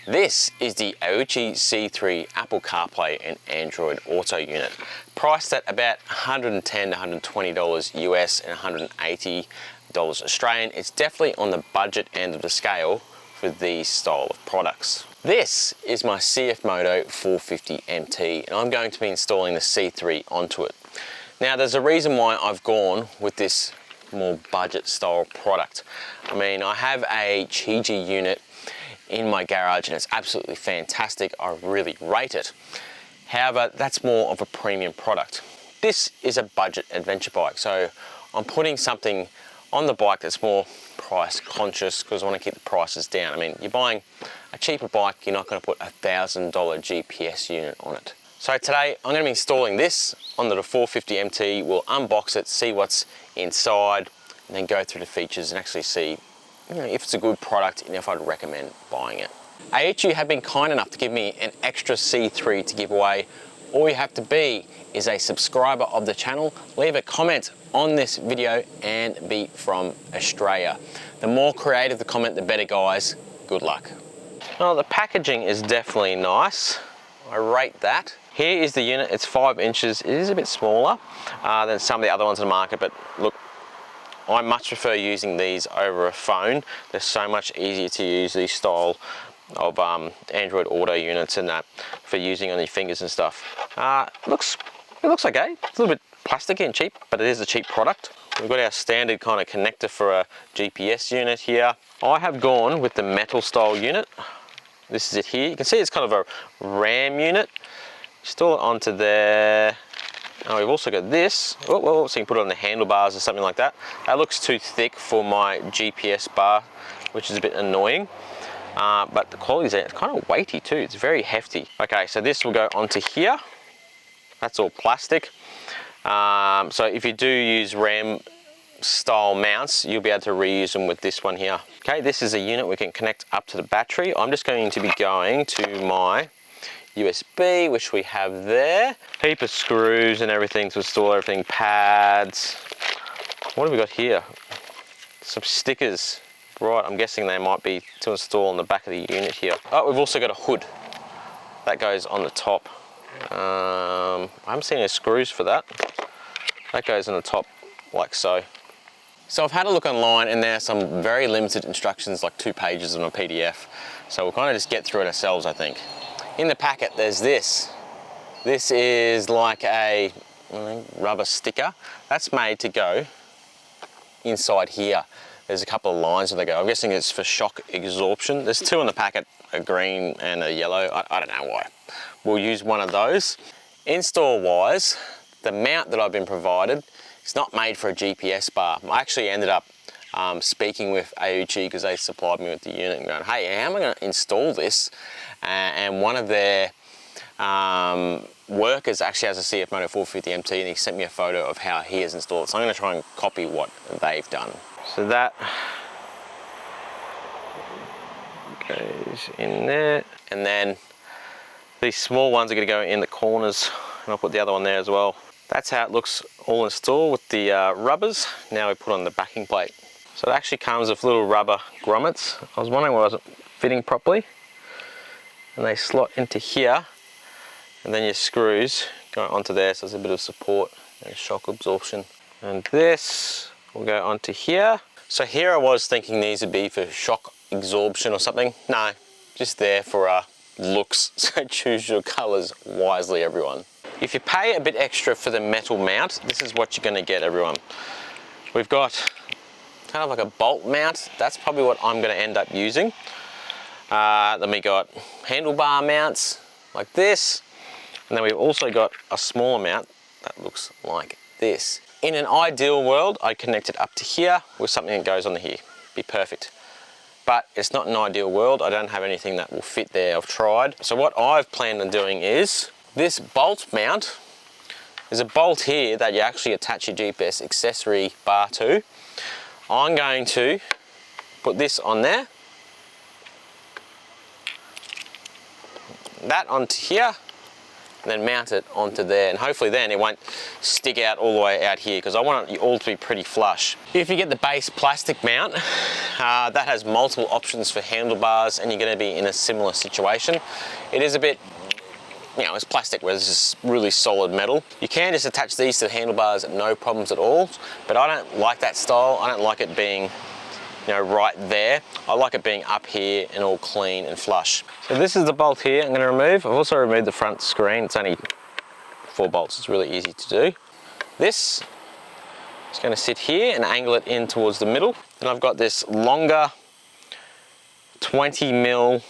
This is the AOOCCI C3 Apple CarPlay and Android Auto unit, priced at about $110 to $120 US and $180 Australian. It's definitely on the budget end of the scale for these style of products. This is my CFMoto 450 MT, and I'm going to be installing the C3 onto it. Now, there's a reason why I've gone with this more budget style product. I mean, I have a AOOCCI unit in my garage and it's absolutely fantastic. I really rate it. However, that's more of a premium product. This is a budget adventure bike, so I'm putting something on the bike that's more price conscious because I want to keep the prices down. I mean, you're buying a cheaper bike, you're not going to put a $1,000 GPS unit on it. So today I'm going to be installing this onto the 450 MT. We'll unbox it, see what's inside, and then go through the features and actually see if it's a good product and if I'd recommend buying it. AOOCCI have been kind enough to give me an extra C3 to give away. All you have to be is a subscriber of the channel, leave a comment on this video, and be from Australia. The more creative the comment, the better, guys. Good luck. Well, the packaging is definitely nice. I rate that. Here is the unit. It's 5 inches. It is a bit smaller than some of the other ones in the market, but look, I much prefer using these over a phone. They're so much easier to use, these style of Android Auto units and that for using on your fingers and stuff. It looks okay. It's a little bit plasticky and cheap, but it is a cheap product. We've got our standard kind of connector for a GPS unit here. I have gone with the metal style unit. This is it here. You can see it's kind of a RAM unit. Install it onto there. And we've also got this. Oh, so you can put it on the handlebars or something like that. That looks too thick for my GPS bar, which is a bit annoying. But the quality is there. It's kind of weighty too. It's very hefty. Okay, so this will go onto here. That's all plastic. So if you do use RAM style mounts, you'll be able to reuse them with this one here. Okay, this is a unit we can connect up to the battery. I'm just going to be going to my USB, which we have there. Heap of screws and everything to install everything, pads. What have we got here? Some stickers. Right, I'm guessing they might be to install on the back of the unit here. Oh, we've also got a hood that goes on the top. I haven't seen any screws for that. That goes on the top like so. So I've had a look online and there are some very limited instructions, like 2 pages on a PDF. So we'll kind of just get through it ourselves, I think. In the packet, there's this. This is like a rubber sticker. That's made to go inside here. There's a couple of lines where they go. I'm guessing it's for shock absorption. There's 2 in the packet, a green and a yellow. I don't know why. We'll use one of those. Install wise, the mount that I've been provided, it's not made for a GPS bar. I actually ended up speaking with AOOCCI because they supplied me with the unit and going, hey, how am I going to install this? And one of their workers actually has a CFMoto 450 MT and he sent me a photo of how he has installed it. So I'm going to try and copy what they've done. So that goes in there. And then these small ones are going to go in the corners and I'll put the other one there as well. That's how it looks all installed with the rubbers. Now we put on the backing plate. So it actually comes with little rubber grommets. I was wondering why it wasn't fitting properly. And they slot into here, and then your screws go onto there, so there's a bit of support and shock absorption. And this will go onto here. So here I was thinking these would be for shock absorption or something. No, just there for looks. So choose your colors wisely, everyone. If you pay a bit extra for the metal mount, this is what you're going to get, everyone. We've got kind of like a bolt mount. That's probably what I'm going to end up using. Then we got handlebar mounts like this, and then we've also got a smaller mount that looks like this. In an ideal world, I'd connect it up to here with something that goes on here. Be perfect. But it's not an ideal world. I don't have anything that will fit there. I've tried. So what I've planned on doing is this bolt mount. There's a bolt here that you actually attach your GPS accessory bar to. I'm going to put this on there. That onto here, and then mount it onto there, and hopefully then it won't stick out all the way out here, because I want it all to be pretty flush. If you get the base plastic mount, that has multiple options for handlebars, and you're going to be in a similar situation. It is a bit, you know, it's plastic, where this is really solid metal. You can just attach these to the handlebars at no problems at all, but I don't like that style. I don't like it being, you know, right there. I like it being up here and all clean and flush. So this is the bolt here I'm going to remove. I've also removed the front screen. It's only 4 bolts. It's really easy to do. This is going to sit here and angle it in towards the middle. And I've got this longer 20mm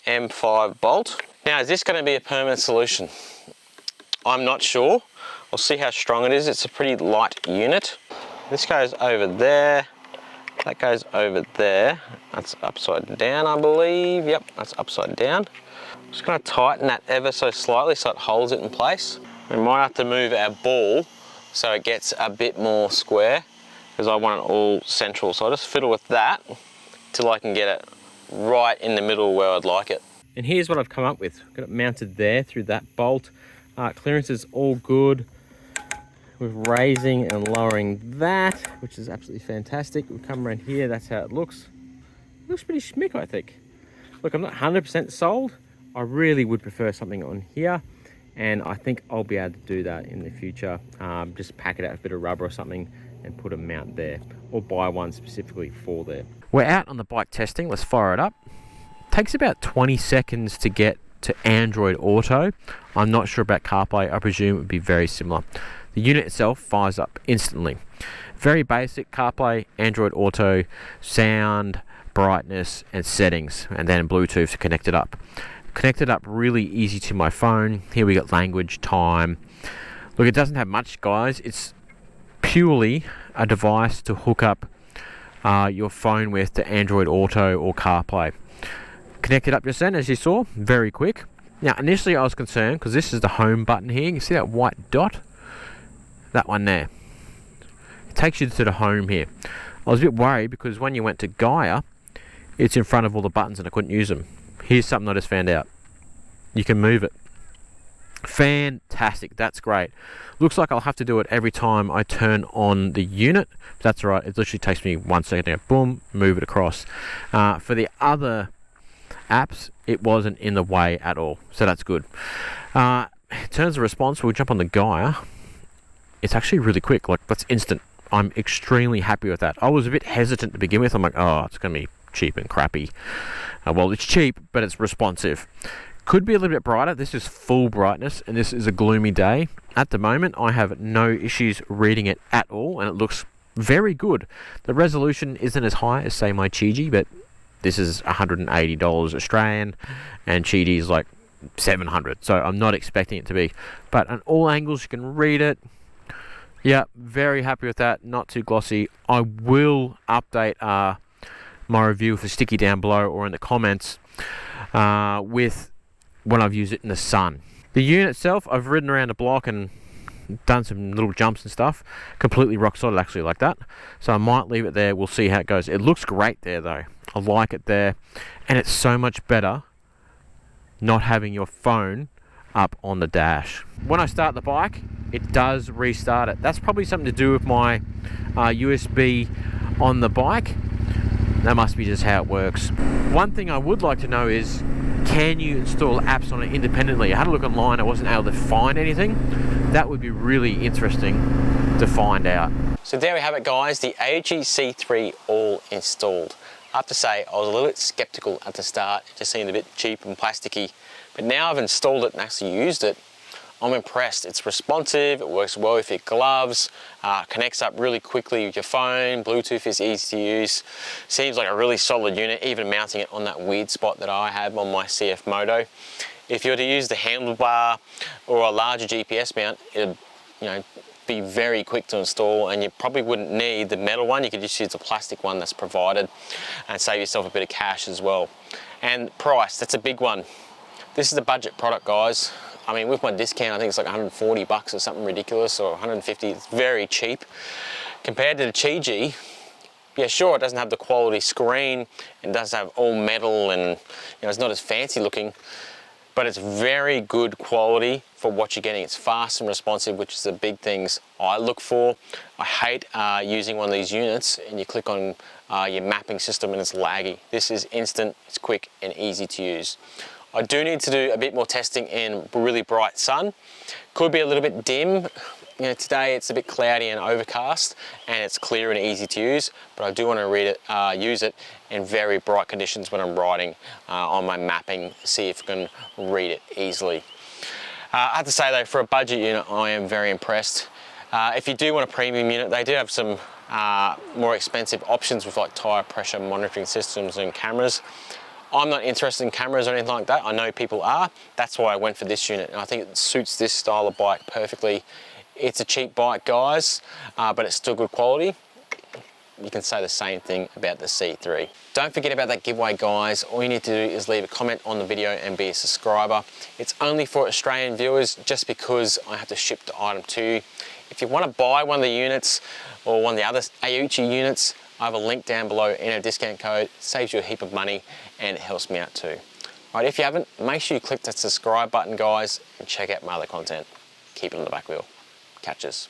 M5 bolt. Now, is this going to be a permanent solution? I'm not sure. We'll see how strong it is. It's a pretty light unit. This goes over there. That goes over there. That's upside down, I believe. Yep, that's upside down. I'm just going to tighten that ever so slightly so it holds it in place. We might have to move our ball so it gets a bit more square, because I want it all central. So I'll just fiddle with that till I can get it right in the middle where I'd like it. And here's what I've come up with. Got it mounted there through that bolt. Clearance is all good. With raising and lowering that, which is absolutely fantastic. We'll come around here, that's how it looks. It looks pretty schmick, I think. Look, I'm not 100% sold. I really would prefer something on here, and I think I'll be able to do that in the future. Just pack it out with a bit of rubber or something and put a mount there, or buy one specifically for there. We're out on the bike testing. Let's fire it up. Takes about 20 seconds to get to Android Auto. I'm not sure about CarPlay. I presume it would be very similar. The unit itself fires up instantly. Very basic CarPlay, Android Auto, sound, brightness, and settings, and then Bluetooth to connect it up. Connected up really easy to my phone. Here we got language, time. Look, it doesn't have much, guys. It's purely a device to hook up your phone with to Android Auto or CarPlay. Connect it up just then, as you saw, very quick. Now, initially I was concerned because this is the home button here. You see that white dot? That one there. It takes you to the home here. I was a bit worried because when you went to Gaia, it's in front of all the buttons and I couldn't use them. Here's something I just found out. You can move it. Fantastic, that's great. Looks like I'll have to do it every time I turn on the unit. That's all right, it literally takes me 1 second to go, boom, move it across. For the other apps, it wasn't in the way at all, so that's good. In terms of response, we'll jump on the Gaia. It's actually really quick, like that's instant. I'm extremely happy with that. I was a bit hesitant to begin with. I'm like, oh, it's going to be cheap and crappy. Well, it's cheap, but it's responsive. Could be a little bit brighter. This is full brightness, and this is a gloomy day. At the moment, I have no issues reading it at all, and it looks very good. The resolution isn't as high as, say, my Qiji, but this is $180 Australian, and Qiji is like 700, so I'm not expecting it to be. But on all angles, you can read it. Yeah, very happy with that. Not too glossy. I will update my review for Sticky down below or in the comments with when I've used it in the sun. The unit itself, I've ridden around the block and done some little jumps and stuff. Completely rock solid, actually, like that. So I might leave it there. We'll see how it goes. It looks great there, though. I like it there. And it's so much better not having your phone up on the dash. When I start the bike, it does restart it. That's probably something to do with my USB on the bike. That must be just how it works. One thing I would like to know is, can you install apps on it independently? I had a look online, I wasn't able to find anything. That would be really interesting to find out. So there we have it, guys, the AOOCCI C3 all installed. I have to say, I was a little bit skeptical at the start. It just seemed a bit cheap and plasticky. But now I've installed it and actually used it, I'm impressed. It's responsive, it works well with your gloves, connects up really quickly with your phone, Bluetooth is easy to use. Seems like a really solid unit, even mounting it on that weird spot that I have on my CF Moto. If you were to use the handlebar or a larger GPS mount, it'd be very quick to install, and you probably wouldn't need the metal one. You could just use the plastic one that's provided and save yourself a bit of cash as well. And price, that's a big one. This is a budget product, guys. I mean, with my discount, I think it's like 140 bucks or something ridiculous, or 150. It's very cheap. Compared to the Qiji, yeah, sure, it doesn't have the quality screen, it does have all metal, and it's not as fancy looking. but it's very good quality for what you're getting. It's fast and responsive, which is the big things I look for. I hate using one of these units and you click on your mapping system and it's laggy. This is instant, it's quick and easy to use. I do need to do a bit more testing in really bright sun. Could be a little bit dim. You know, today it's a bit cloudy and overcast and it's clear and easy to use, but I do want to use it in very bright conditions when I'm riding on my mapping, see if I can read it easily. I have to say though, for a budget unit, I am very impressed. If you do want a premium unit, they do have some more expensive options with like tire pressure monitoring systems and cameras. I'm not interested in cameras or anything like that. I know people are. That's why I went for this unit, and I think it suits this style of bike perfectly. It's a cheap bike, guys, but it's still good quality. You can say the same thing about the C3. Don't forget about that giveaway, guys. All you need to do is leave a comment on the video and be a subscriber. It's only for Australian viewers just because I have to ship the item to you. If you want to buy one of the units or one of the other AOOCCI units, I have a link down below and a discount code. It saves you a heap of money and it helps me out too. All right, if you haven't, make sure you click that subscribe button, guys, and check out my other content. Keep it on the back wheel. Catch us.